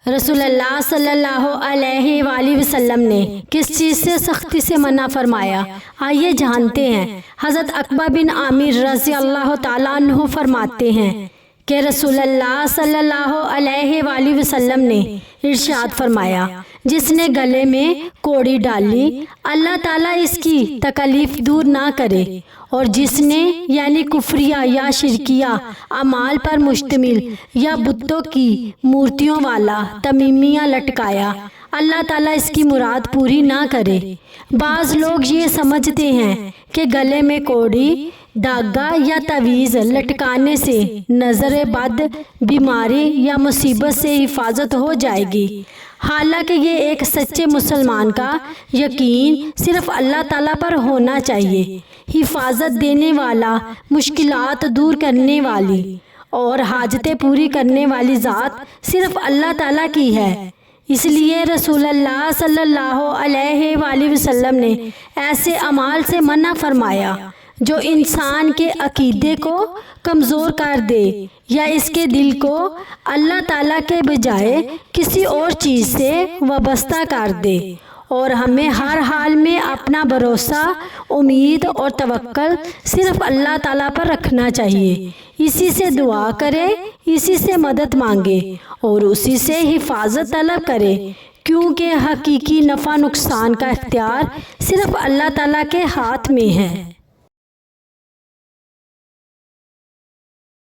رسول اللہ صلی اللہ علیہ وآلہ وسلم نے کس چیز سے سختی سے منع فرمایا؟ آئیے جانتے ہیں۔ حضرت عقبہ بن عامر رضی اللہ تعالیٰ عنہ فرماتے ہیں کہ رسول اللہ صلی اللہ علیہ وآلہ وسلم نے ارشاد فرمایا، جس نے گلے میں کوڑی ڈالی اللہ تعالیٰ اس کی تکلیف دور نہ کرے، اور جس نے یعنی کفریہ یا شرکیہ اعمال پر مشتمل یا بتوں کی مورتیوں والا تمیمیہ لٹکایا، اللہ تعالیٰ اس کی مراد پوری نہ کرے۔ بعض لوگ یہ سمجھتے ہیں کہ گلے میں کوڑی، دھاگا یا تعویذ لٹکانے سے نظر بد، بیماری یا مصیبت سے حفاظت ہو جائے گی، حالانکہ یہ ایک سچے مسلمان کا یقین صرف اللہ تعالیٰ پر ہونا چاہیے۔ حفاظت دینے والا، مشکلات دور کرنے والی اور حاجتیں پوری کرنے والی ذات صرف اللہ تعالیٰ کی ہے۔ اس لیے رسول اللہ صلی اللہ علیہ وآلہ وسلم نے ایسے اعمال سے منع فرمایا جو انسان کے عقیدے کو کمزور کر دے یا اس کے دل کو اللہ تعالیٰ کے بجائے کسی اور چیز سے وابستہ کر دے، اور ہمیں ہر حال میں اپنا بھروسہ، امید اور توکل صرف اللہ تعالیٰ پر رکھنا چاہیے۔ اسی سے دعا کرے، اسی سے مدد مانگے اور اسی سے حفاظت طلب کرے، کیونکہ حقیقی نفع نقصان کا اختیار صرف اللہ تعالیٰ کے ہاتھ میں ہے۔